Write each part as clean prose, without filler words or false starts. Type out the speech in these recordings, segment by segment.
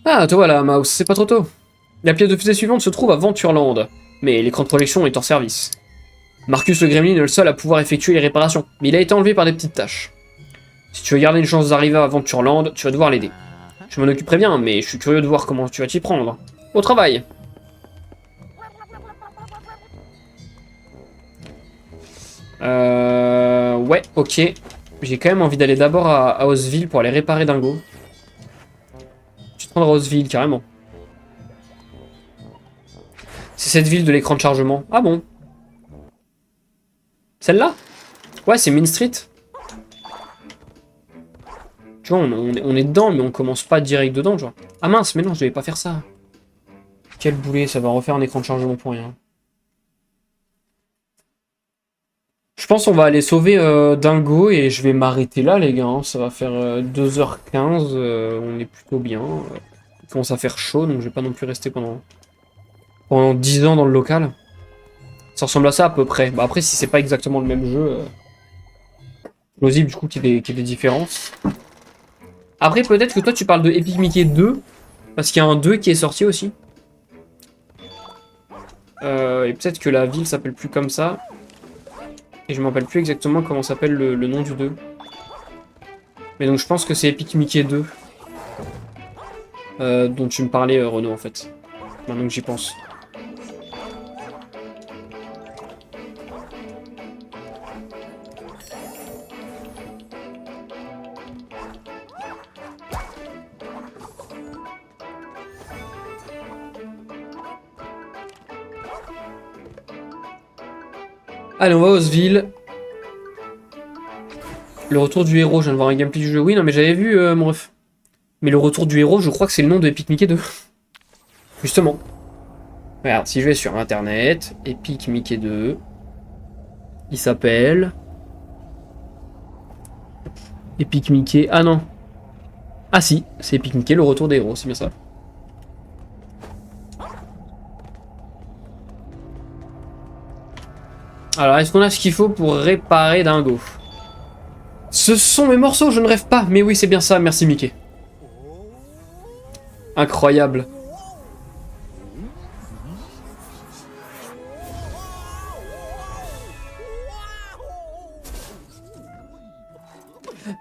Ah, te voilà, Mouse, c'est pas trop tôt. La pièce de fusée suivante se trouve à Ventureland, mais l'écran de projection est en service. Marcus le Gremlin est le seul à pouvoir effectuer les réparations, mais il a été enlevé par des petites tâches. Si tu veux garder une chance d'arriver à Ventureland, tu vas devoir l'aider. Je m'en occuperai bien, mais je suis curieux de voir comment tu vas t'y prendre. Au travail! Ouais, ok. J'ai quand même envie d'aller d'abord à Osville pour aller réparer Dingo. Tu te rendre à Osville, carrément. C'est cette ville de l'écran de chargement. Ah bon? Celle-là? Ouais, c'est Main Street. Tu vois, on est dedans, mais on commence pas direct dedans, genre. Ah mince, mais non, je devais pas faire ça. Quel boulet, ça va refaire un écran de chargement pour rien. Je pense qu'on va aller sauver Dingo et je vais m'arrêter là, les gars. Hein. Ça va faire 2h15, on est plutôt bien. Il commence à faire chaud, donc je vais pas non plus rester pendant 10 ans dans le local. Ça ressemble à ça à peu près. Bah après, si c'est pas exactement le même jeu, plausible du coup qu'il y ait des différences. Après, peut-être que toi tu parles de Epic Mickey 2, parce qu'il y a un 2 qui est sorti aussi. Et peut-être que la ville s'appelle plus comme ça. Et je me rappelle plus exactement comment s'appelle le nom du 2. Mais donc je pense que c'est Epic Mickey 2. Dont tu me parlais, Renaud, en fait. Maintenant que j'y pense. Allez, on va à Osville. Le retour du héros, je viens de voir un gameplay du jeu. Oui, non, mais j'avais vu, mon ref. Mais le retour du héros, je crois que c'est le nom de Epic Mickey 2. Justement. Regarde, si je vais sur internet, Epic Mickey 2. Il s'appelle... Epic Mickey... Ah non. Ah si, c'est Epic Mickey, le retour des héros, c'est bien ça. Alors, est-ce qu'on a ce qu'il faut pour réparer Dingo? Ce sont mes morceaux, je ne rêve pas. Mais oui, c'est bien ça, merci Mickey. Incroyable.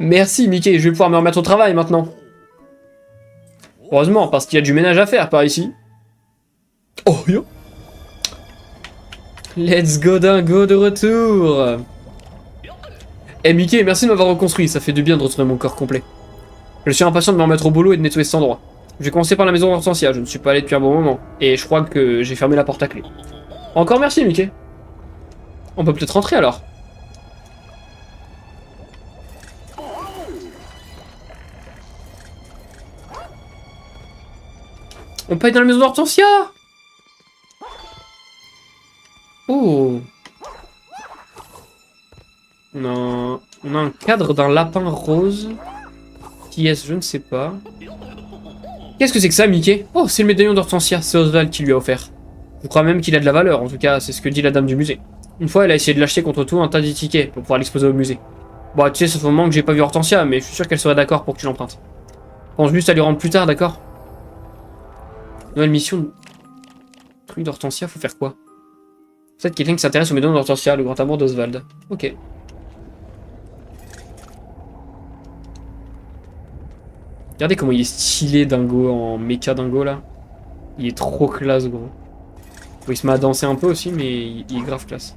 Merci Mickey, je vais pouvoir me remettre au travail maintenant. Heureusement, parce qu'il y a du ménage à faire par ici. Oh, yo. Let's go Dingo de retour. Eh Mickey, merci de m'avoir reconstruit, ça fait du bien de retrouver mon corps complet. Je suis impatient de me remettre au boulot et de nettoyer cet endroit. Je vais commencer par la maison d'Hortensia, je ne suis pas allé depuis un bon moment. Et je crois que j'ai fermé la porte à clé. Encore merci Mickey. On peut peut-être rentrer alors. On peut aller dans la maison d'Hortensia. Oh. On a un cadre d'un lapin rose. Qui est-ce? Je ne sais pas. Qu'est-ce que c'est que ça, Mickey? Oh, c'est le médaillon d'Hortensia, c'est Oswald qui lui a offert. Je crois même qu'il a de la valeur, en tout cas, c'est ce que dit la dame du musée. Une fois, elle a essayé de l'acheter contre tout un tas de tickets pour pouvoir l'exposer au musée. Bon, tu sais, ça fait un moment que j'ai pas vu Hortensia, mais je suis sûr qu'elle serait d'accord pour que tu l'empruntes. Pense juste à lui rendre plus tard, d'accord? Nouvelle mission. Truc d'Hortensia, faut faire quoi? Peut-être quelqu'un qui s'intéresse au médaillon d'Hortensia, le grand amour d'Oswald. Ok. Regardez comment il est stylé Dingo en méca Dingo là. Il est trop classe gros. Bon, il se met à danser un peu aussi mais il est grave classe.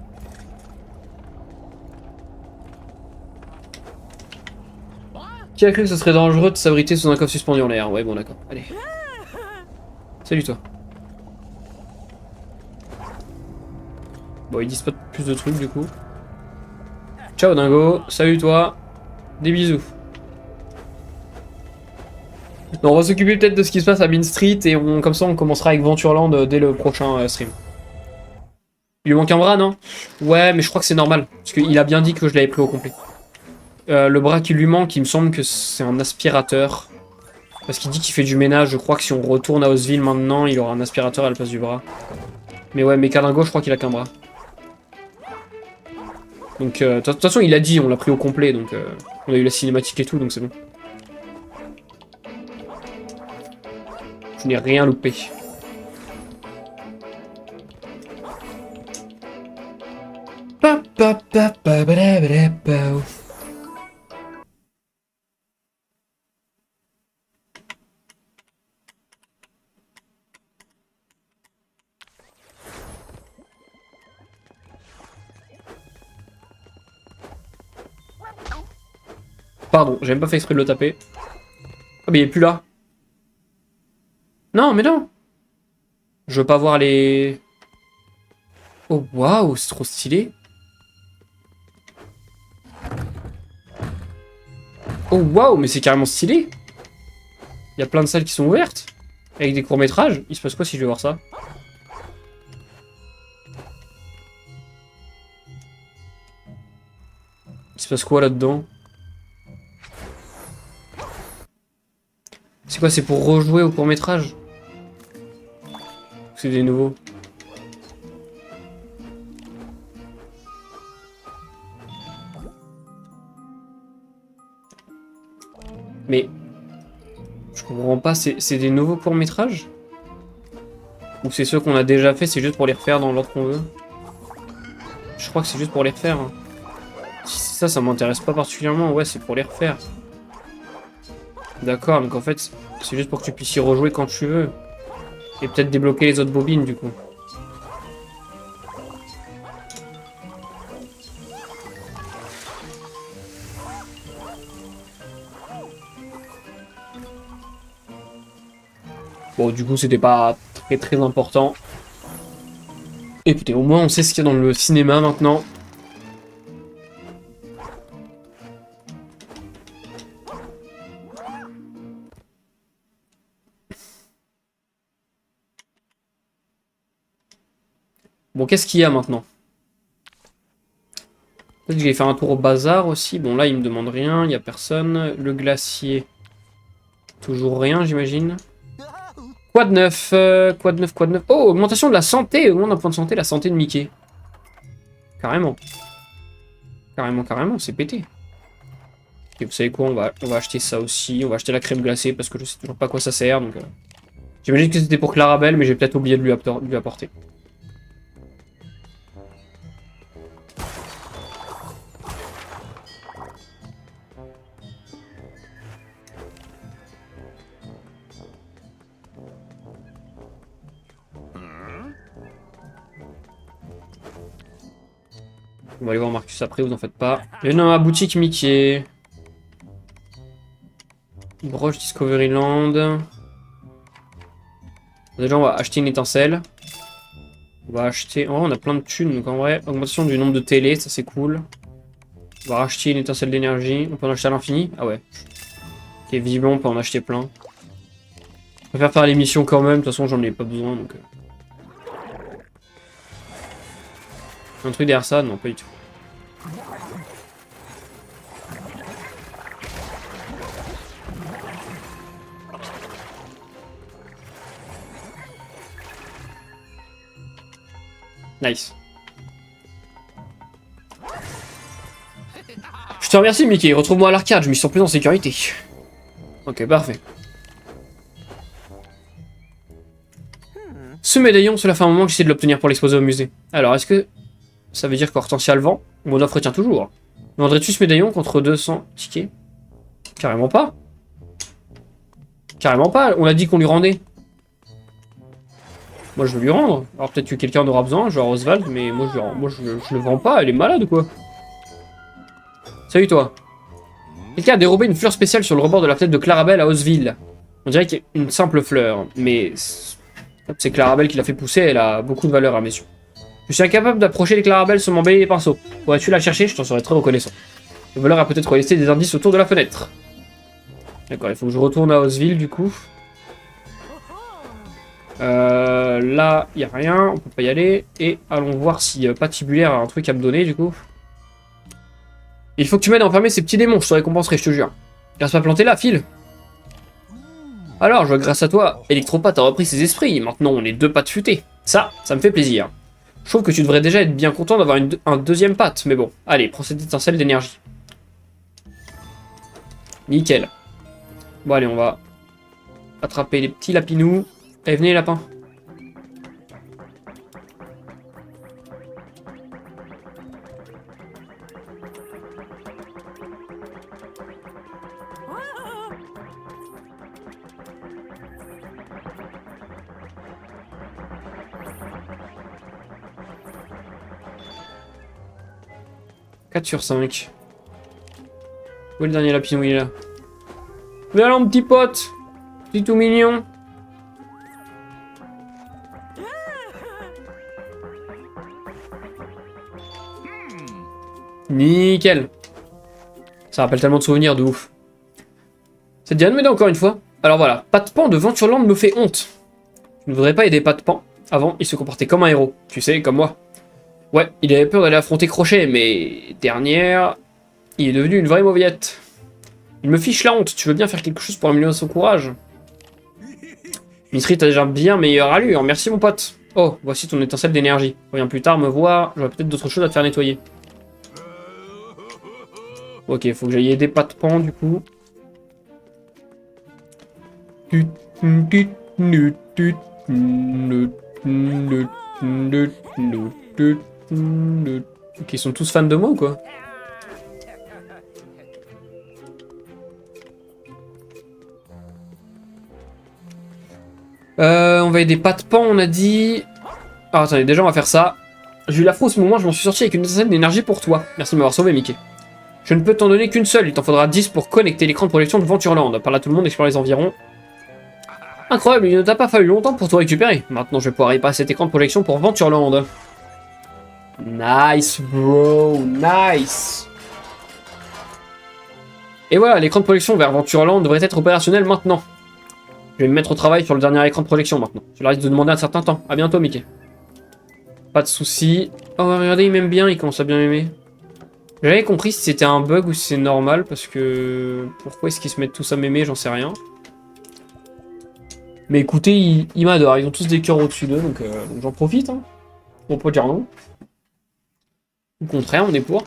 Qui a cru que ce serait dangereux de s'abriter sous un coffre suspendu en l'air? Ouais bon d'accord, allez. Salut toi. Bon ils disent pas plus de trucs du coup. Ciao Dingo, salut toi. Des bisous. Non, on va s'occuper peut-être de ce qui se passe à Main Street et comme ça on commencera avec Ventureland dès le prochain stream. Il lui manque un bras, non? Ouais, mais je crois que c'est normal. Parce qu'il a bien dit que je l'avais pris au complet. Le bras qui lui manque, il me semble que c'est un aspirateur. Parce qu'il dit qu'il fait du ménage. Je crois que si on retourne à Osville maintenant, il aura un aspirateur à la place du bras. Mais ouais, Mechalingo, je crois qu'il a qu'un bras. Donc, de toute façon, il a dit, on l'a pris au complet. Donc, on a eu la cinématique et tout, donc c'est bon. Je n'ai rien loupé. Pa, pa, pa, pa, ba, da, ba, da, pa. Pardon, j'ai même pas fait exprès de le taper. Ah mais il est plus là. Non, mais non. Je veux pas voir les... Oh waouh, c'est trop stylé. Oh waouh, mais c'est carrément stylé. Il y a plein de salles qui sont ouvertes. Avec des courts-métrages. Il se passe quoi si je vais voir ça? Il se passe quoi là-dedans? C'est quoi, c'est pour rejouer au court-métrage? C'est des nouveaux. Mais... Je comprends pas, c'est des nouveaux courts-métrages? Ou c'est ceux qu'on a déjà fait, c'est juste pour les refaire dans l'ordre qu'on veut? Je crois que c'est juste pour les refaire. Hein. Si c'est ça, ça m'intéresse pas particulièrement. Ouais, c'est pour les refaire. D'accord, donc en fait, c'est juste pour que tu puisses y rejouer quand tu veux. Et peut-être débloquer les autres bobines, du coup. Bon, du coup, c'était pas très important. Écoutez, au moins, on sait ce qu'il y a dans le cinéma, maintenant. Bon, qu'est-ce qu'il y a maintenant? Peut-être que je vais faire un tour au bazar aussi. Bon, là, il me demande rien, il n'y a personne. Le glacier. Toujours rien, j'imagine. Quoi de neuf? Quoi de neuf? Quoi de neuf? Oh, augmentation de la santé. Augmente d'un point de santé la santé de Mickey. Carrément. Carrément, c'est pété. Et vous savez quoi, on va acheter ça aussi. On va acheter la crème glacée parce que je sais toujours pas à quoi ça sert. Donc, j'imagine que c'était pour Clarabelle, mais j'ai peut-être oublié de lui apporter. On va aller voir Marcus après, vous en faites pas. Bienvenue dans ma boutique Mickey. Broche Discovery Land. Déjà, on va acheter une étincelle. On va acheter... Oh, on a plein de thunes, donc en vrai, augmentation du nombre de télé, ça c'est cool. On va racheter une étincelle d'énergie. On peut en acheter à l'infini? Ah ouais. Ok, visiblement, on peut en acheter plein. Je préfère faire les missions quand même, de toute façon, j'en ai pas besoin, donc... Un truc derrière ça? Non, pas du tout. Nice. Je te remercie, Mickey. Retrouve-moi à l'arcade, je m'y sens plus en sécurité. Ok, parfait. Ce médaillon, cela fait un moment que j'essaie de l'obtenir pour l'exposer au musée. Alors, est-ce que ça veut dire qu'Hortensia le vend? Mon offre tient toujours. Vendrais-tu ce médaillon contre 200 tickets? Carrément pas. Carrément pas, on a dit qu'on lui rendait. Moi je veux lui rendre. Alors peut-être que quelqu'un en aura besoin, genre Oswald, mais moi je le vends pas, elle est malade ou quoi? Salut toi. Quelqu'un a dérobé une fleur spéciale sur le rebord de la fenêtre de Clarabelle à Osville. On dirait qu'il y a une simple fleur, mais c'est Clarabelle qui l'a fait pousser, elle a beaucoup de valeur à mes yeux. Je suis incapable d'approcher les Clarabelles sans m'embêter les pinceaux. Pourrais-tu la chercher? Je t'en serais très reconnaissant. Le voleur a peut-être laissé des indices autour de la fenêtre. D'accord, il faut que je retourne à Osville du coup. Là, il n'y a rien, on peut pas y aller. Et allons voir si Patibulaire a un truc à me donner du coup. Il faut que tu m'aides à enfermer ces petits démons, je te récompenserai, je te jure. Reste pas planté là, file. Alors, je vois que grâce à toi, Electropat a repris ses esprits. Maintenant, on est deux pattes futées. Ça me fait plaisir. Je trouve que tu devrais déjà être bien content d'avoir un deuxième patte, mais bon. Allez, prends cette étincelle d'énergie. Nickel. Bon, allez, on va attraper les petits lapinous. Allez, venez les lapins. Sur 5. Où est le dernier lapinou? Il est là. Viens là, mon petit pote. C'est tout mignon. Nickel. Ça rappelle tellement de souvenirs de ouf. C'est déjà de m'aider encore une fois. Alors voilà, Pat-Pan de Ventureland me fait honte. Je ne voudrais pas aider Pat-Pan. Avant, il se comportait comme un héros. Tu sais, comme moi. Ouais, il avait peur d'aller affronter Crochet, mais dernière, il est devenu une vraie mauviette. Il me fiche la honte, tu veux bien faire quelque chose pour améliorer son courage? Mitri, t'as déjà bien meilleure allure, merci mon pote. Oh, voici ton étincelle d'énergie. Reviens plus tard me voir, j'aurai peut-être d'autres choses à te faire nettoyer. Ok, faut que j'aille aider Pat-Pan du coup. Ok, ils sont tous fans de moi ou quoi? On va aider Pat-Pan, on a dit. Ah, attendez, déjà on va faire ça. J'ai eu la fausse moment, je m'en suis sorti avec une étincelle d'énergie pour toi. Merci de m'avoir sauvé, Mickey. Je ne peux t'en donner qu'une seule, il t'en faudra 10 pour connecter l'écran de projection de Ventureland. Par là, tout le monde explore les environs. Incroyable, il ne t'a pas fallu longtemps pour tout récupérer. Maintenant, je vais pouvoir y passer cet écran de projection pour Ventureland. Nice, bro, nice. Et voilà, l'écran de projection vers Ventureland devrait être opérationnel maintenant. Je vais me mettre au travail sur le dernier écran de projection maintenant. Cela risque de demander un certain temps. A bientôt, Mickey. Pas de soucis. Oh, regardez, il m'aime bien, il commence à bien m'aimer. J'avais compris si c'était un bug ou si c'est normal, parce que... Pourquoi est-ce qu'ils se mettent tous à m'aimer, j'en sais rien. Mais écoutez, ils m'adorent, ils ont tous des cœurs au-dessus d'eux, donc j'en profite. Hein. On peut dire non. Au contraire, on est pour.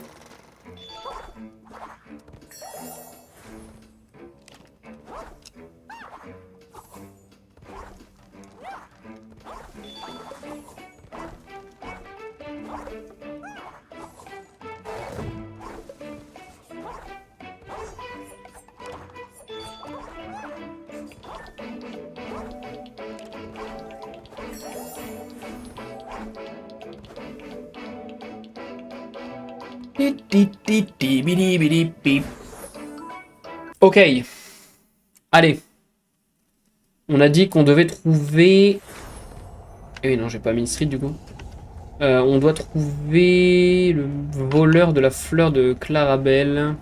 Ok. Allez. On a dit qu'on devait trouver... Eh oui, non, j'ai pas mis une street du coup. On doit trouver le voleur de la fleur de Clarabelle.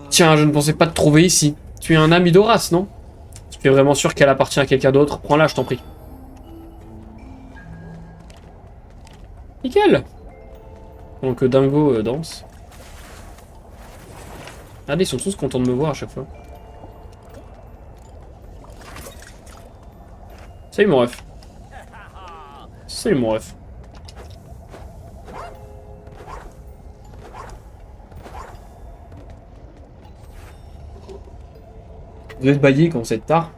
Tiens, je ne pensais pas te trouver ici. Tu es un ami d'Horace, non? Tu es vraiment sûr qu'elle appartient à quelqu'un d'autre? Prends-la, je t'en prie. Nickel. Donc Dingo danse. Regardez, ils sont tous contents de me voir à chaque fois. Salut mon ref. Salut mon ref. Vous êtes baillé quand c'est tard.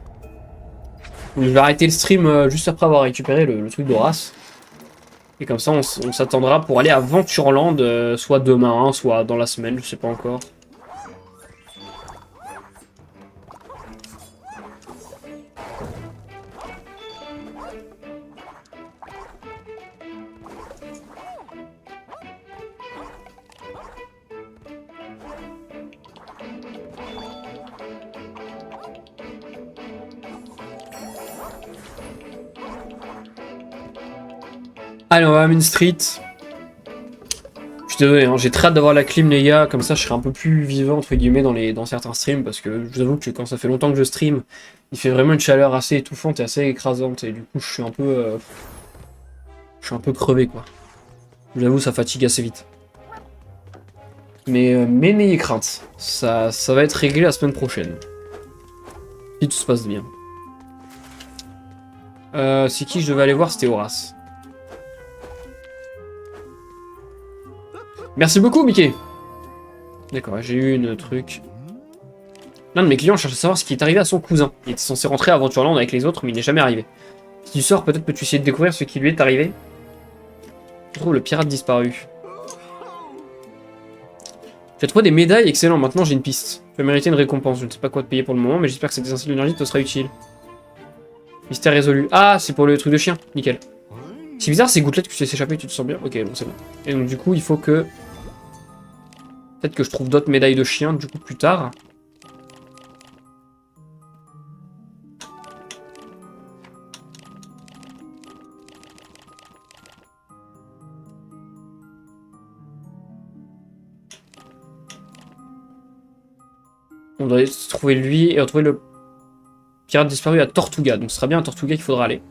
Je vais arrêter le stream juste après avoir récupéré le truc d'Horace. Et comme ça, on s'attendra pour aller à Ventureland, soit demain, soit dans la semaine, je sais pas encore. Allez, on va à Main Street. Je suis désolé, hein, j'ai très hâte d'avoir la clim, les gars. Comme ça, je serai un peu plus vivant, entre guillemets, dans certains streams. Parce que je vous avoue que quand ça fait longtemps que je stream, il fait vraiment une chaleur assez étouffante et assez écrasante. Et du coup, je suis un peu... je suis un peu crevé, quoi. J'avoue, ça fatigue assez vite. Mais n'ayez crainte, ça va être réglé la semaine prochaine. Si tout se passe bien. C'est qui je devais aller voir? C'était Horace. Merci beaucoup, Mickey. D'accord, j'ai eu une truc. L'un de mes clients cherche à savoir ce qui est arrivé à son cousin. Il était censé rentrer à Aventureland avec les autres, mais il n'est jamais arrivé. Si tu sors, peut-être peux-tu essayer de découvrir ce qui lui est arrivé. Je trouve le pirate disparu. J'ai trouvé des médailles, excellent. Maintenant, j'ai une piste. Tu vas mériter une récompense. Je ne sais pas quoi te payer pour le moment, mais j'espère que cette essentiel d'énergie te sera utile. Mystère résolu. Ah, c'est pour le truc de chien. Nickel. C'est bizarre, ces gouttelettes que tu laisses échapper, tu te sens bien? Ok, bon, c'est bon. Et donc, du coup, il faut que... Peut-être que je trouve d'autres médailles de chien, du coup, plus tard. On doit trouver lui et retrouver le pirate disparu à Tortuga. Donc ce sera bien à Tortuga qu'il faudra aller.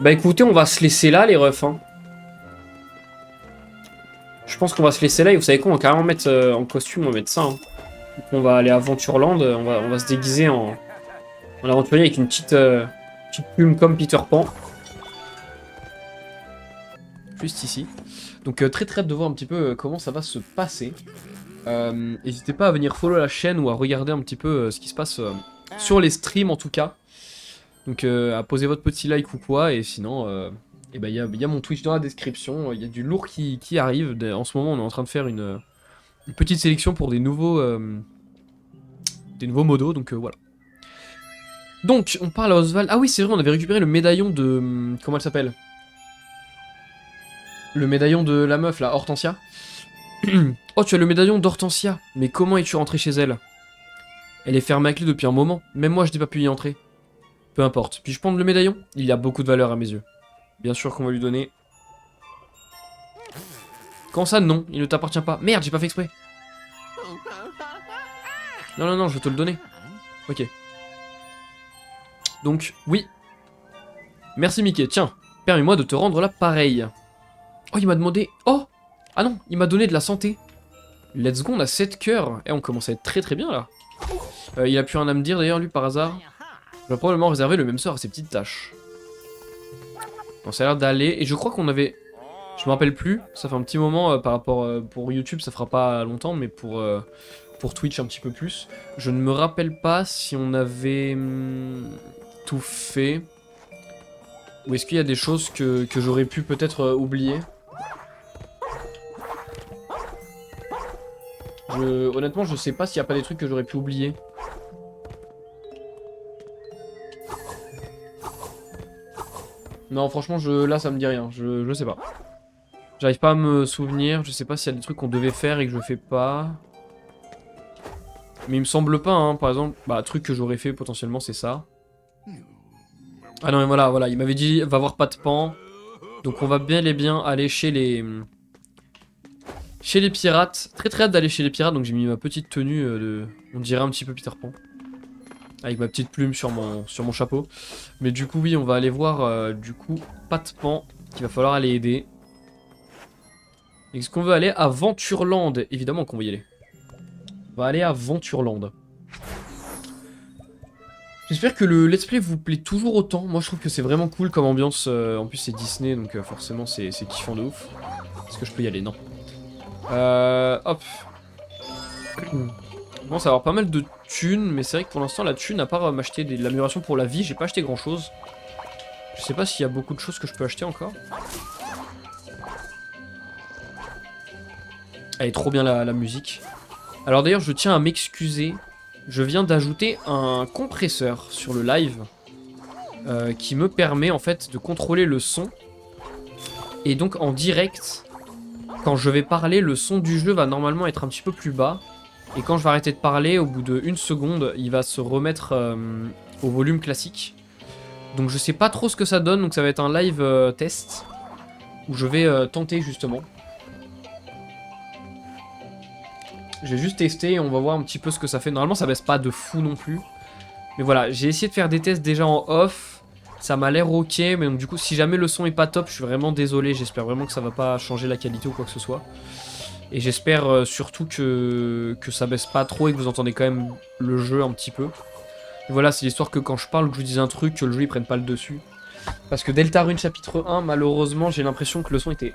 Bah écoutez, on va se laisser là les refs. Hein. Je pense qu'on va se laisser là et vous savez quoi, on va carrément mettre en costume, on va mettre ça. Hein. Donc on va aller à Aventureland, on va se déguiser en aventurier avec une petite plume comme Peter Pan. Juste ici. Donc très très hâte de voir un petit peu comment ça va se passer. N'hésitez pas à venir follow la chaîne ou à regarder un petit peu ce qui se passe sur les streams en tout cas. Donc à poser votre petit like ou quoi, et sinon il y a mon Twitch dans la description, il y a du lourd qui arrive. En ce moment on est en train de faire une petite sélection pour des nouveaux modos, donc voilà. Donc on parle à Oswald. Ah oui c'est vrai, on avait récupéré le médaillon de... comment elle s'appelle? Le médaillon de la meuf là, Hortensia. Oh, tu as le médaillon d'Hortensia. Mais comment es-tu rentré chez elle? Elle est fermée à clé depuis un moment. Même moi, je n'ai pas pu y entrer. Peu importe. Puis-je prendre le médaillon? Il a beaucoup de valeur à mes yeux. Bien sûr qu'on va lui donner. Comment ça, non? Il ne t'appartient pas. Merde, j'ai pas fait exprès. Non, non, non, je vais te le donner. Ok. Donc, oui. Merci, Mickey. Tiens, permets-moi de te rendre l'appareil. Oh, il m'a demandé... Oh! Ah non, il m'a donné de la santé. Let's go, on a 7 cœurs. Et on commence à être très très bien là. Il a pu rien à me dire d'ailleurs, lui, par hasard. Je vais probablement réserver le même sort à ses petites tâches. Bon, ça a l'air d'aller. Et je crois qu'on avait... Je me rappelle plus. Ça fait un petit moment par rapport... pour YouTube, ça fera pas longtemps, mais pour Twitch un petit peu plus. Je ne me rappelle pas si on avait tout fait. Ou est-ce qu'il y a des choses que j'aurais pu peut-être oublier? Honnêtement, je sais pas s'il n'y a pas des trucs que j'aurais pu oublier. Non, franchement, là, ça me dit rien. Je sais pas. J'arrive pas à me souvenir. Je sais pas s'il y a des trucs qu'on devait faire et que je fais pas. Mais il me semble pas, hein. Par exemple, bah, truc que j'aurais fait potentiellement, c'est ça. Ah non, mais voilà. Il m'avait dit, va voir Pat Pan. Donc, on va bien et bien aller chez les... Chez les pirates, très très hâte d'aller chez les pirates, donc j'ai mis ma petite tenue on dirait un petit peu Peter Pan. Avec ma petite plume sur mon chapeau. Mais du coup oui, on va aller voir du coup Pat Pan, qu'il va falloir aller aider. Est-ce qu'on veut aller à Aventureland? Évidemment qu'on va y aller. On va aller à Aventureland. J'espère que le let's play vous plaît toujours autant. Moi je trouve que c'est vraiment cool comme ambiance. En plus c'est Disney, donc forcément c'est kiffant de ouf. Est-ce que je peux y aller? Non. Hop. Bon, ça va avoir pas mal de thunes, mais c'est vrai que pour l'instant, la thune, à part m'acheter de l'amélioration pour la vie, j'ai pas acheté grand chose. Je sais pas s'il y a beaucoup de choses que je peux acheter encore. Elle est trop bien la musique. Alors d'ailleurs, je tiens à m'excuser. Je viens d'ajouter un compresseur sur le live qui me permet en fait de contrôler le son. Et donc en direct... Quand je vais parler, le son du jeu va normalement être un petit peu plus bas. Et quand je vais arrêter de parler, au bout de 1 seconde, il va se remettre au volume classique. Donc je sais pas trop ce que ça donne, donc ça va être un live test. Où je vais tenter justement. Je vais juste tester et on va voir un petit peu ce que ça fait. Normalement ça baisse pas de fou non plus. Mais voilà, j'ai essayé de faire des tests déjà en off. Ça m'a l'air ok, mais donc du coup si jamais le son est pas top, je suis vraiment désolé. J'espère vraiment que ça va pas changer la qualité ou quoi que ce soit. Et j'espère surtout que ça baisse pas trop et que vous entendez quand même le jeu un petit peu. Et voilà, c'est l'histoire que quand je parle, que je vous dise un truc, que le jeu il prenne pas le dessus. Parce que Deltarune chapitre 1, malheureusement, j'ai l'impression que le son était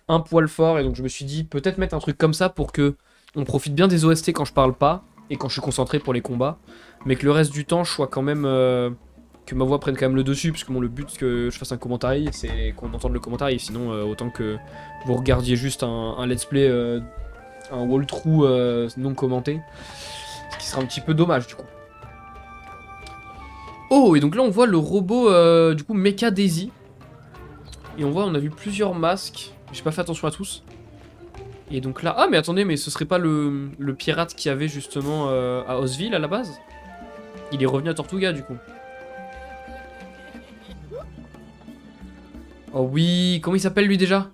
un poil fort. Et donc je me suis dit, peut-être mettre un truc comme ça pour que on profite bien des OST quand je parle pas. Et quand je suis concentré pour les combats. Mais que le reste du temps, je sois quand même... que ma voix prenne quand même le dessus. Parce que bon, le but que je fasse un commentaire, c'est qu'on entende le commentaire. Sinon, autant que vous regardiez juste un let's play, un walkthrough non commenté. Ce qui sera un petit peu dommage du coup. Oh, et donc là on voit le robot du coup Mecha Daisy. Et on voit, on a vu plusieurs masques. J'ai pas fait attention à tous. Et donc là... Ah mais attendez, mais ce serait pas le pirate qu'il y avait justement à Osville à la base? Il est revenu à Tortuga du coup. Oh oui, comment il s'appelle lui déjà?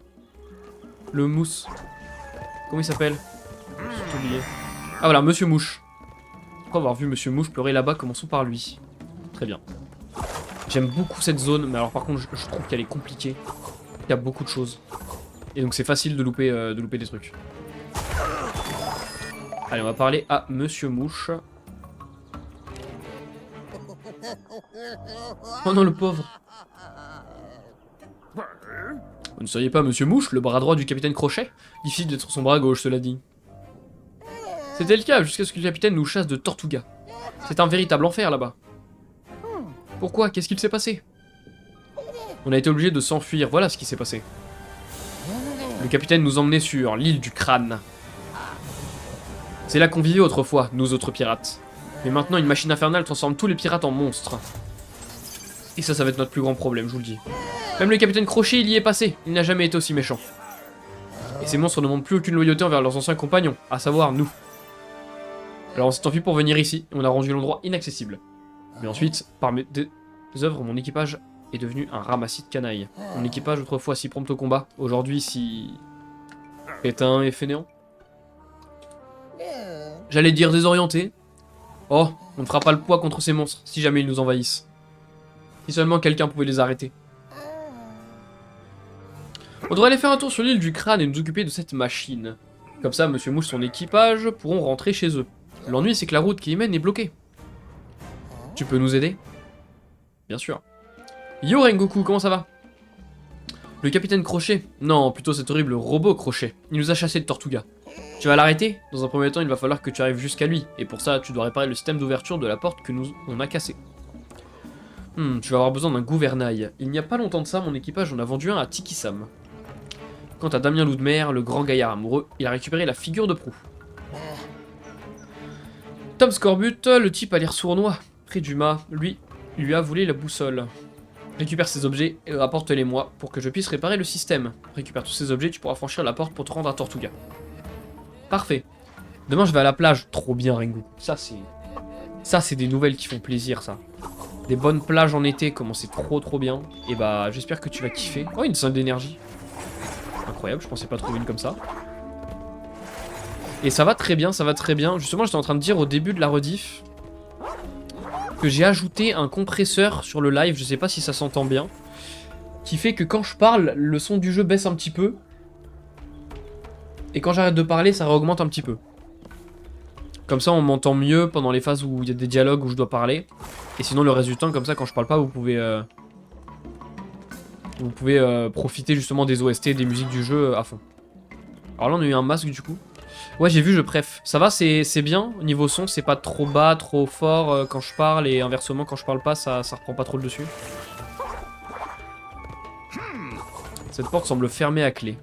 Le mousse. Comment il s'appelle? J'ai oublié. Ah voilà, Monsieur Mouche. Après avoir vu Monsieur Mouche pleurer là-bas, commençons par lui. Très bien. J'aime beaucoup cette zone, mais alors par contre je trouve qu'elle est compliquée. Il y a beaucoup de choses. Et donc c'est facile de louper des trucs. Allez, on va parler à Monsieur Mouche. Oh non, le pauvre. Vous ne seriez pas Monsieur Mouche, le bras droit du capitaine Crochet? Difficile d'être son bras gauche, cela dit. C'était le cas jusqu'à ce que le capitaine nous chasse de Tortuga. C'est un véritable enfer là-bas. Pourquoi? Qu'est-ce qu'il s'est passé? On a été obligé de s'enfuir, voilà ce qui s'est passé. Le capitaine nous emmenait sur l'île du crâne. C'est là qu'on vivait autrefois, nous autres pirates. Mais maintenant, une machine infernale transforme tous les pirates en monstres. Et ça va être notre plus grand problème, je vous le dis. Même le capitaine Crochet, il y est passé. Il n'a jamais été aussi méchant. Et ces monstres ne montrent plus aucune loyauté envers leurs anciens compagnons, à savoir nous. Alors on s'est enfui pour venir ici, et on a rendu l'endroit inaccessible. Mais ensuite, par mes œuvres, mon équipage est devenu un ramassis de canailles. Mon équipage, autrefois si prompt au combat, aujourd'hui si... éteint et fainéant. J'allais dire désorienté. Oh, on ne fera pas le poids contre ces monstres, si jamais ils nous envahissent. Si seulement quelqu'un pouvait les arrêter. On devrait aller faire un tour sur l'île du crâne et nous occuper de cette machine. Comme ça, Monsieur Mouche et son équipage pourront rentrer chez eux. L'ennui, c'est que la route qui y mène est bloquée. Tu peux nous aider? Bien sûr. Yo Rengoku, comment ça va? Le capitaine Crochet? Non, plutôt cet horrible robot Crochet. Il nous a chassés de Tortuga. Tu vas l'arrêter? Dans un premier temps, il va falloir que tu arrives jusqu'à lui. Et pour ça, tu dois réparer le système d'ouverture de la porte que on a cassé. Tu vas avoir besoin d'un gouvernail. Il n'y a pas longtemps de ça, mon équipage en a vendu un à Tiki-Sam. Quant à Damien Loup-de-Mer, le grand gaillard amoureux, il a récupéré la figure de proue. Tom Scorbut, le type a l'air sournois. Près du mât, lui a volé la boussole. Récupère ces objets et rapporte-les-moi pour que je puisse réparer le système. Récupère tous ces objets, tu pourras franchir la porte pour te rendre à Tortuga. Parfait. Demain, je vais à la plage. Trop bien, Ringo. Ça, c'est des nouvelles qui font plaisir, ça. Des bonnes plages en été, comment c'est trop bien. Et bah, j'espère que tu vas kiffer. Oh, une scène d'énergie. Incroyable, je pensais pas trouver une comme ça. Et ça va très bien, ça va très bien. Justement, j'étais en train de dire au début de la rediff que j'ai ajouté un compresseur sur le live, je sais pas si ça s'entend bien, qui fait que quand je parle, le son du jeu baisse un petit peu. Et quand j'arrête de parler, ça réaugmente un petit peu. Comme ça, on m'entend mieux pendant les phases où il y a des dialogues où je dois parler. Et sinon, le reste du temps, comme ça, quand je parle pas, vous pouvez profiter justement des OST, des musiques du jeu à fond. Alors là, on a eu un masque du coup. Ouais, j'ai vu, je préf. Ça va, c'est bien. Au niveau son, c'est pas trop bas, trop fort quand je parle. Et inversement, quand je parle pas, ça reprend pas trop le dessus. Cette porte semble fermée à clé.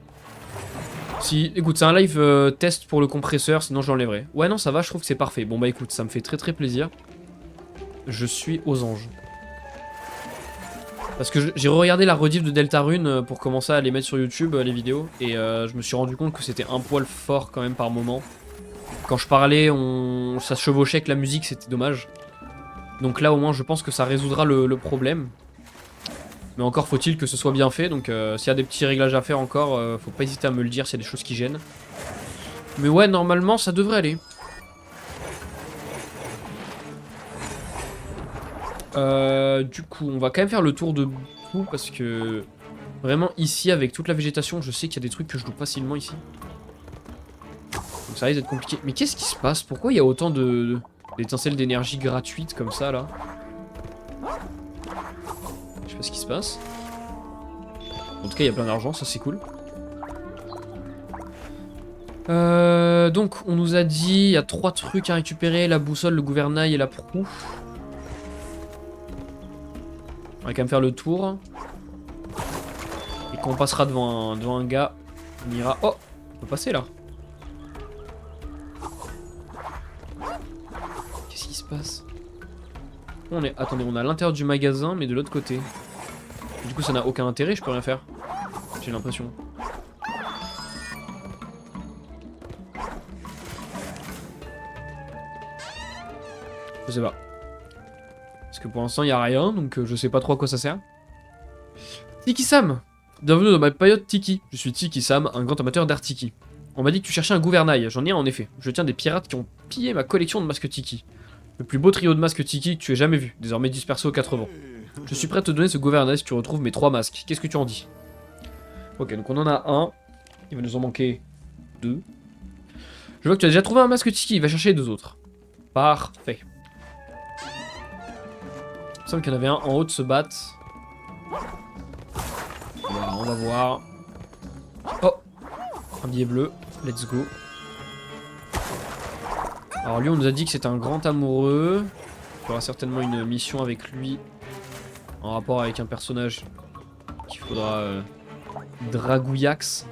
Si, écoute, c'est un live test pour le compresseur, sinon je l'enlèverai. Ouais, non, ça va, je trouve que c'est parfait. Bon, bah écoute, ça me fait très plaisir. Je suis aux anges. Parce que j'ai regardé la rediff de Deltarune pour commencer à les mettre sur YouTube, les vidéos. Et je me suis rendu compte que c'était un poil fort quand même par moment. Quand je parlais, ça se chevauchait avec la musique, c'était dommage. Donc là, au moins, je pense que ça résoudra le problème. Mais encore faut-il que ce soit bien fait, donc s'il y a des petits réglages à faire encore, faut pas hésiter à me le dire s'il y a des choses qui gênent. Mais ouais, normalement, ça devrait aller. Du coup, on va quand même faire le tour de tout, parce que... Vraiment, ici, avec toute la végétation, je sais qu'il y a des trucs que je loupe facilement ici. Donc ça risque d'être compliqué. Mais qu'est-ce qui se passe? Pourquoi il y a autant d'étincelles d'énergie gratuites comme ça, là? Je sais pas ce qui se passe. En tout cas, il y a plein d'argent, ça c'est cool. Donc, on nous a dit, il y a 3 trucs à récupérer, la boussole, le gouvernail et la proue. On va quand même faire le tour. Et quand on passera devant un gars, on ira... Oh, on peut passer là. Qu'est-ce qui se passe? Attendez, on est à l'intérieur du magasin, mais de l'autre côté. Du coup, ça n'a aucun intérêt, je peux rien faire. J'ai l'impression. Je sais pas. Parce que pour l'instant, il n'y a rien, donc je sais pas trop à quoi ça sert. Tiki Sam! Bienvenue dans ma période Tiki. Je suis Tiki Sam, un grand amateur d'art Tiki. On m'a dit que tu cherchais un gouvernail, j'en ai un en effet. Je tiens des pirates qui ont pillé ma collection de masques Tiki. Le plus beau trio de masques Tiki que tu aies jamais vu, désormais dispersé aux 4 vents. Je suis prêt à te donner ce gouvernail si tu retrouves mes 3 masques. Qu'est-ce que tu en dis? Ok, donc on en a un. Il va nous en manquer 2. Je vois que tu as déjà trouvé un masque Tiki, il va chercher les 2 autres. Parfait. Il me semble qu'il y en avait un en haut de ce bat. Voilà, on va voir. Oh! Un billet bleu. Let's go. Alors lui, on nous a dit que c'était un grand amoureux. Il y aura certainement une mission avec lui. En rapport avec un personnage qu'il faudra... Dragouillax.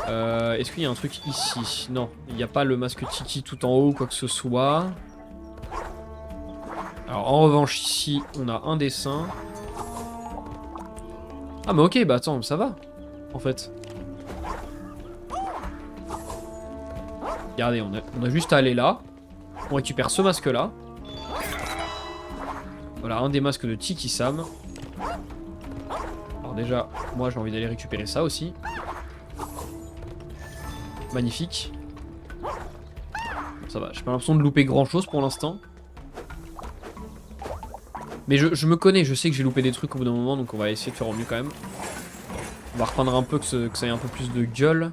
Est-ce qu'il y a un truc ici? Non, il n'y a pas le masque Tiki tout en haut ou quoi que ce soit. Alors en revanche ici on a un dessin. Ah mais ok, bah attends, ça va en fait. Regardez, on a juste à aller là. On récupère ce masque là. Voilà, un des masques de Tiki Sam. Alors déjà, moi j'ai envie d'aller récupérer ça aussi. Magnifique. Ça va, j'ai pas l'impression de louper grand chose pour l'instant. Mais je me connais, je sais que j'ai loupé des trucs au bout d'un moment, donc on va essayer de faire au mieux quand même. On va reprendre un peu, que ça ait un peu plus de gueule.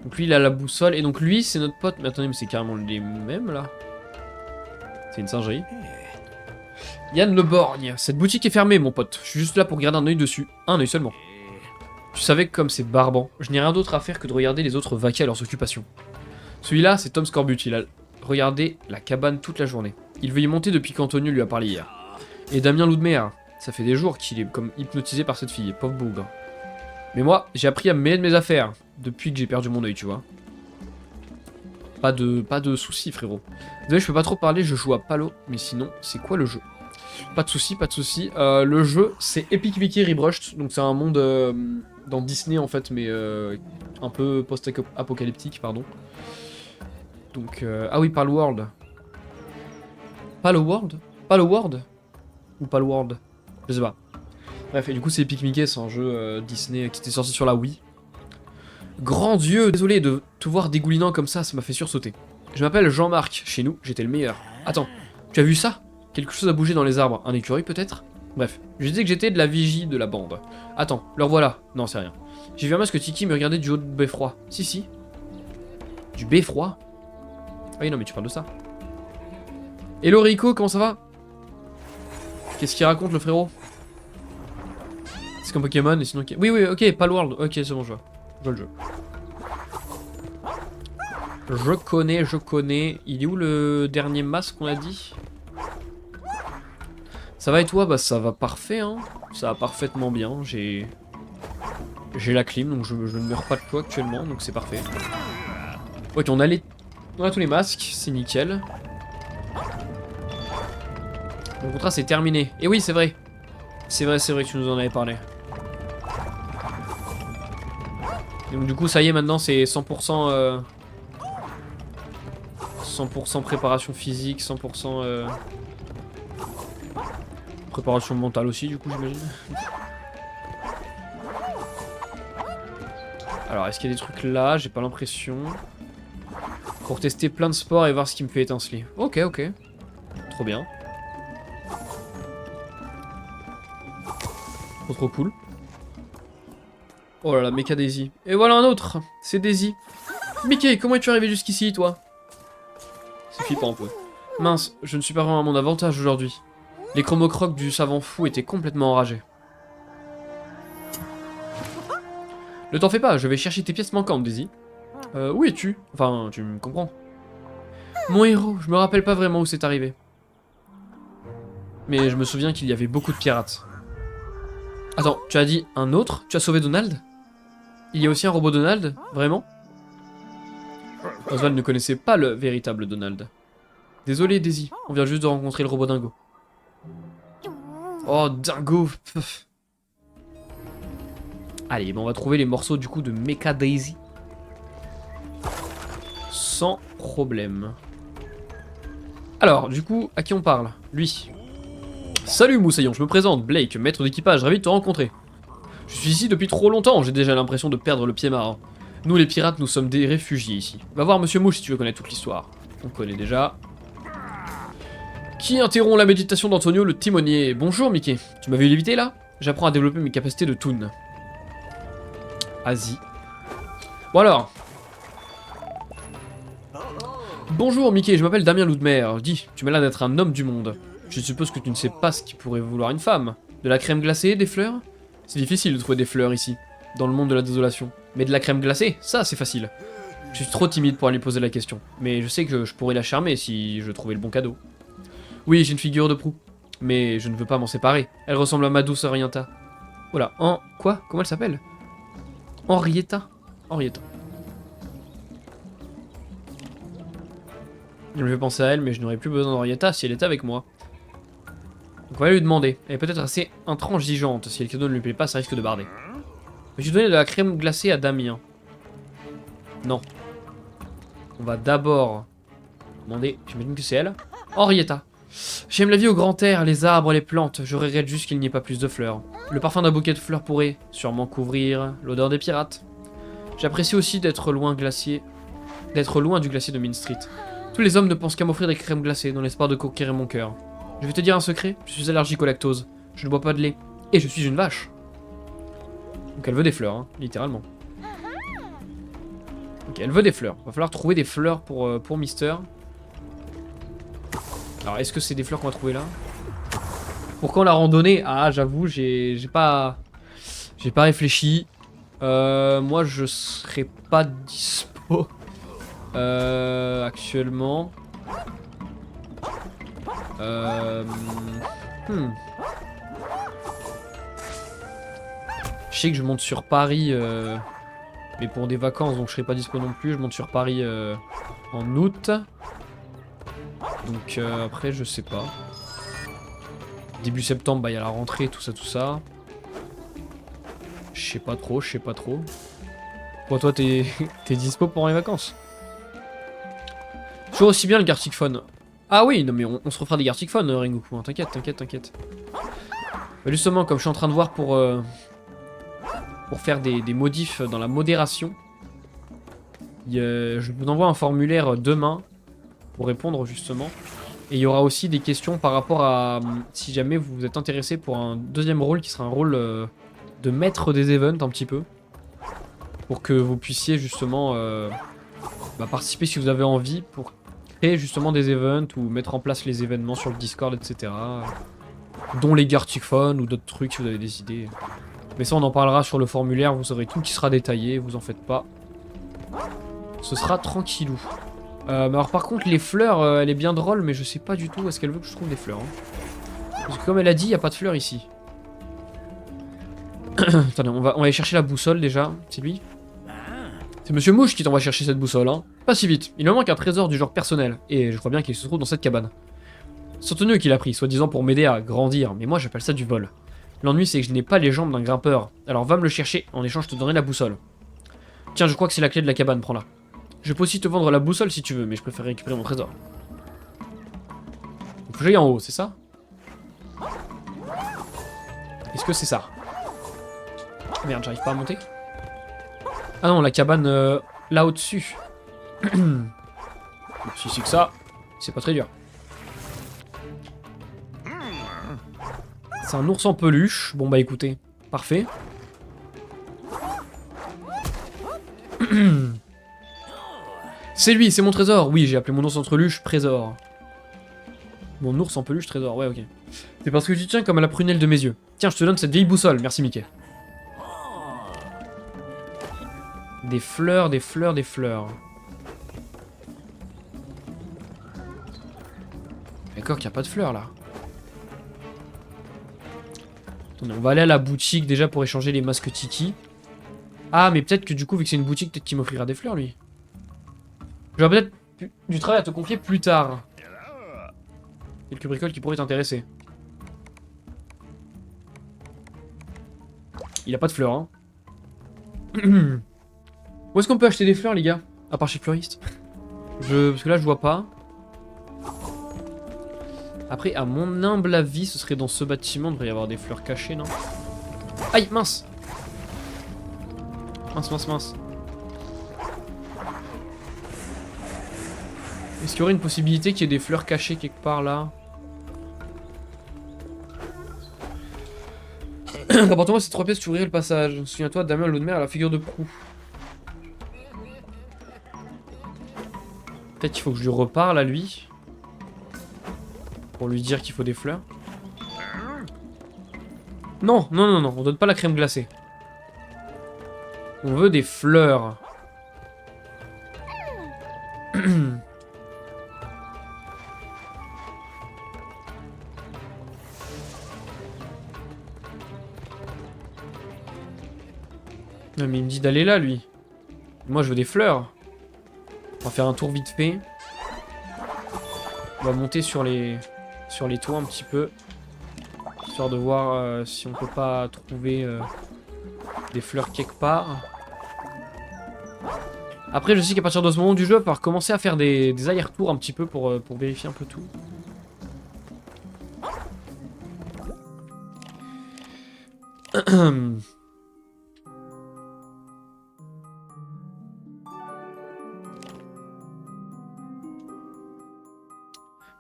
Donc lui, il a la boussole, et donc lui, c'est notre pote. Mais attendez, mais c'est carrément les mêmes, là. C'est une singerie. Yann Le Borgne, cette boutique est fermée, mon pote. Je suis juste là pour garder un œil dessus. Un œil seulement. Tu savais que comme c'est barbant, je n'ai rien d'autre à faire que de regarder les autres vaquer à leurs occupations. Celui-là, c'est Tom Scorbut, il a regardé la cabane toute la journée. Il veut y monter depuis qu'Antonio lui a parlé hier. Et Damien Loudmer, ça fait des jours qu'il est comme hypnotisé par cette fille, pauvre bougre. Mais moi, j'ai appris à me mêler de mes affaires, depuis que j'ai perdu mon œil, tu vois. Pas de soucis, frérot. Désolé, je peux pas trop parler, je joue à Palo, mais sinon, c'est quoi le jeu? Pas de soucis, pas de soucis. Le jeu, c'est Epic Mickey Rebrushed, donc c'est un monde dans Disney, en fait, mais un peu post-apocalyptique, pardon. Donc, ah oui, Palo World. Palo World? Palo World? Ou Palo World? Je sais pas. Bref, et du coup, c'est Epic Mickey, c'est un jeu Disney qui était sorti sur la Wii. Grand Dieu, désolé de te voir dégoulinant comme ça m'a fait sursauter. Je m'appelle Jean-Marc, chez nous, j'étais le meilleur. Attends, tu as vu ça? Quelque chose a bougé dans les arbres, un écureuil peut-être? Bref, je disais que j'étais de la vigie de la bande. Attends, leur voilà. Non, c'est rien. J'ai vu un masque Tiki me regarder du haut de beffroi. Si. Du beffroi? Ah oui, non, mais tu parles de ça. Hello Rico, comment ça va? Qu'est-ce qu'il raconte le frérot? C'est comme Pokémon et sinon... Oui, ok, Pal World. Ok, c'est bon, je vois. Je vois le jeu. Je connais. Il est où le dernier masque qu'on a dit? Ça va et toi? Bah ça va parfait, hein. Ça va parfaitement bien. J'ai la clim, donc je ne meurs pas de chaud actuellement, donc c'est parfait. Ok, on a tous les masques, c'est nickel. Le contrat c'est terminé. Et oui, c'est vrai. C'est vrai que tu nous en avais parlé. Et donc du coup, ça y est, maintenant c'est 100%... 100% préparation physique, 100% préparation mentale aussi, du coup, j'imagine. Alors, est-ce qu'il y a des trucs là? J'ai pas l'impression. Pour tester plein de sports et voir ce qui me fait étinceler. Ok. Trop bien. Trop cool. Oh là là, Mecha Daisy. Et voilà un autre, c'est Daisy. Mickey, comment es-tu arrivé jusqu'ici, toi? C'est flippant un peu. Mince, je ne suis pas vraiment à mon avantage aujourd'hui. Les chromocrocs du savant fou étaient complètement enragés. Ne t'en fais pas, je vais chercher tes pièces manquantes, Daisy. Où es-tu? Enfin, tu me comprends. Mon héros, je me rappelle pas vraiment où c'est arrivé. Mais je me souviens qu'il y avait beaucoup de pirates. Attends, tu as dit un autre? Tu as sauvé Donald? Il y a aussi un robot Donald? Vraiment? Oswald ne connaissait pas le véritable Donald. Désolé, Daisy, on vient juste de rencontrer le robot Dingo. Oh, Dingo! Pff. Allez, bon, on va trouver les morceaux du coup de Mecha Daisy. Sans problème. Alors, du coup, à qui on parle? Lui. Salut Moussaillon, je me présente, Blake, maître d'équipage, ravi de te rencontrer. Je suis ici depuis trop longtemps, j'ai déjà l'impression de perdre le pied marin. Nous les pirates, nous sommes des réfugiés ici. Va voir Monsieur Mouche si tu veux connaître toute l'histoire. On connaît déjà. Qui interrompt la méditation d'Antonio, le timonier? Bonjour Mickey, tu m'as vu léviter là? J'apprends à développer mes capacités de toon. Asie. Bon alors. Bonjour Mickey, je m'appelle Damien Loudmer. Dis, tu m'as l'air d'être un homme du monde. Je suppose que tu ne sais pas ce qui pourrait vouloir une femme. De la crème glacée, des fleurs? C'est difficile de trouver des fleurs ici, dans le monde de la désolation. Mais de la crème glacée, ça c'est facile. Je suis trop timide pour aller poser la question, mais je sais que je pourrais la charmer si je trouvais le bon cadeau. Oui, j'ai une figure de proue, mais je ne veux pas m'en séparer. Elle ressemble à ma douce Henrietta. Voilà, quoi? Comment elle s'appelle? Henrietta. Henrietta. Je vais penser à elle, mais je n'aurais plus besoin d'Henrietta si elle était avec moi. Donc on va lui demander. Elle est peut-être assez intransigeante. Si le cadeau ne lui plaît pas, ça risque de barder. Je vais donner de la crème glacée à Damien. Non. On va d'abord demander, j'imagine que c'est elle. Henrietta. J'aime la vie au grand air, les arbres, les plantes. Je regrette juste qu'il n'y ait pas plus de fleurs. Le parfum d'un bouquet de fleurs pourrait sûrement couvrir l'odeur des pirates. J'apprécie aussi d'être loin du glacier de Main Street. Tous les hommes ne pensent qu'à m'offrir des crèmes glacées dans l'espoir de conquérir mon cœur. Je vais te dire un secret, je suis allergique au lactose. Je ne bois pas de lait. Et je suis une vache. Donc elle veut des fleurs, hein, littéralement. Ok, elle veut des fleurs. Va falloir trouver des fleurs pour Mister. Alors, est-ce que c'est des fleurs qu'on va trouver là? Pour quand la randonnée? Ah, j'avoue, j'ai pas réfléchi. Moi, je serais pas dispo actuellement. Je sais que je monte sur Paris, mais pour des vacances, donc je serai pas dispo non plus. Je monte sur Paris en août. Donc après, je sais pas. Début septembre, bah il y a la rentrée, tout ça. Je sais pas trop. Bon, toi, t'es dispo pendant les vacances? Toujours aussi bien le Gartic Phone. Ah oui, non mais on se refera des Gartic Phone, Rengoku, hein. T'inquiète. Bah, justement, comme je suis en train de voir pour faire des modifs dans la modération, je vous envoie un formulaire demain pour répondre justement. Et il y aura aussi des questions par rapport à si jamais vous êtes intéressé pour un deuxième rôle qui sera un rôle de maître des events un petit peu. Pour que vous puissiez justement participer si vous avez envie pour créer justement des events ou mettre en place les événements sur le Discord, etc. Dont les Gartic Phone ou d'autres trucs si vous avez des idées. Mais ça on en parlera sur le formulaire, vous aurez tout qui sera détaillé, vous en faites pas. Ce sera tranquillou. Mais alors par contre les fleurs, elle est bien drôle mais je sais pas du tout où est-ce qu'elle veut que je trouve des fleurs. Hein. Parce que comme elle a dit, il n'y a pas de fleurs ici. Attendez, on va aller chercher la boussole déjà, c'est lui. C'est Monsieur Mouche qui t'envoie chercher cette boussole, hein. Pas si vite, il me manque un trésor du genre personnel, et je crois bien qu'il se trouve dans cette cabane. C'est Antonio qui l'a pris, soi-disant pour m'aider à grandir, mais moi j'appelle ça du vol. L'ennui c'est que je n'ai pas les jambes d'un grimpeur, alors va me le chercher, en échange je te donnerai la boussole. Tiens, je crois que c'est la clé de la cabane, prends-la. Je peux aussi te vendre la boussole si tu veux, mais je préfère récupérer mon trésor. Faut que j'aille en haut, c'est ça? Est-ce que c'est ça? Merde, j'arrive pas à monter. Ah non, la cabane là au-dessus. Si c'est que ça, c'est pas très dur. C'est un ours en peluche. Bon bah écoutez, parfait. C'est lui, c'est mon trésor. Oui, j'ai appelé mon ours en peluche trésor. Mon ours en peluche trésor, ouais, ok. C'est parce que tu tiens comme à la prunelle de mes yeux. Tiens, je te donne cette vieille boussole. Merci, Mickey. Des fleurs, des fleurs, des fleurs. D'accord qu'il n'y a pas de fleurs, là. Attendez, on va aller à la boutique, déjà, pour échanger les masques Tiki. Ah, mais peut-être que, du coup, vu que c'est une boutique, peut-être qu'il m'offrira des fleurs, lui. J'aurai peut-être du travail à te confier plus tard. Quelques bricoles qui pourraient t'intéresser. Il a pas de fleurs, hein. Où est-ce qu'on peut acheter des fleurs, les gars? À part chez fleuriste. Parce que là, je vois pas. Après, à mon humble avis, ce serait dans ce bâtiment. Il devrait y avoir des fleurs cachées, non? Aïe, mince! Mince, mince, mince. Est-ce qu'il y aurait une possibilité qu'il y ait des fleurs cachées quelque part, là? Rapporte-moi ces 3 pièces, tu ouvrirais le passage. Souviens-toi, Damien l'eau de mer à la figure de proue. Peut-être qu'il faut que je lui reparle à lui. Pour lui dire qu'il faut des fleurs. Non, non, non, non, on donne pas la crème glacée. On veut des fleurs. Non mais il me dit d'aller là, lui. Moi, je veux des fleurs. On va faire un tour vite fait. On va monter sur les toits un petit peu. Histoire de voir si on peut pas trouver des fleurs quelque part. Après, je sais qu'à partir de ce moment du jeu, il va falloir commencer à faire des allers-retours un petit peu pour vérifier un peu tout.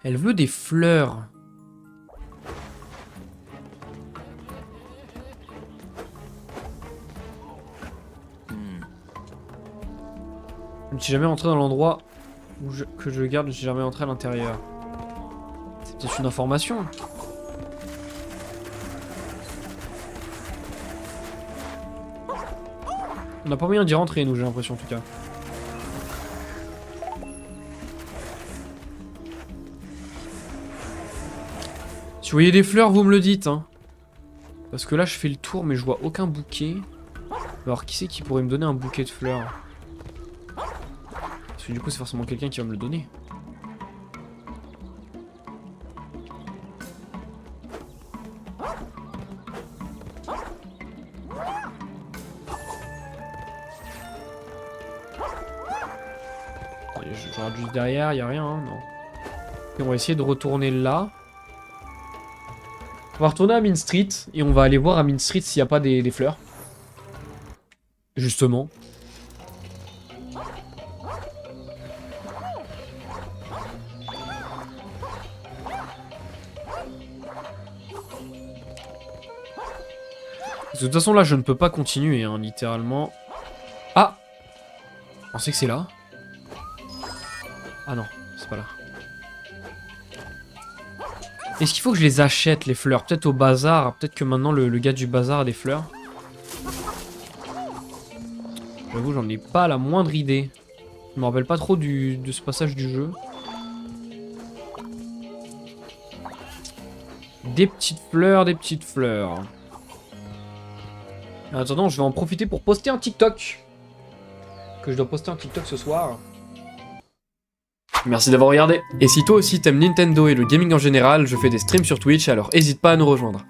Elle veut des fleurs. Je ne suis jamais entré dans l'endroit que je garde, je ne suis jamais entré à l'intérieur. C'est peut-être une information. On n'a pas moyen d'y rentrer, nous, j'ai l'impression, en tout cas. Si vous voyez des fleurs, vous me le dites, hein. Parce que là, je fais le tour, mais je vois aucun bouquet. Alors, qui c'est qui pourrait me donner un bouquet de fleurs? Parce que du coup, c'est forcément quelqu'un qui va me le donner. Allez, je regarde juste derrière, il n'y a rien, hein, non. Et on va essayer de retourner là. On va retourner à Main Street et on va aller voir à Main Street s'il n'y a pas des fleurs. Justement. De toute façon là je ne peux pas continuer hein, littéralement. Ah! Je pensais que c'est là. Ah non, c'est pas là. Est-ce qu'il faut que je les achète, les fleurs? Peut-être au bazar. Peut-être que maintenant le gars du bazar a des fleurs. J'avoue, j'en ai pas la moindre idée. Je me rappelle pas trop de ce passage du jeu. Des petites fleurs, des petites fleurs. En attendant, je vais en profiter pour poster un TikTok. Que je dois poster un TikTok ce soir. Merci d'avoir regardé. Et si toi aussi t'aimes Nintendo et le gaming en général, je fais des streams sur Twitch, alors n'hésite pas à nous rejoindre.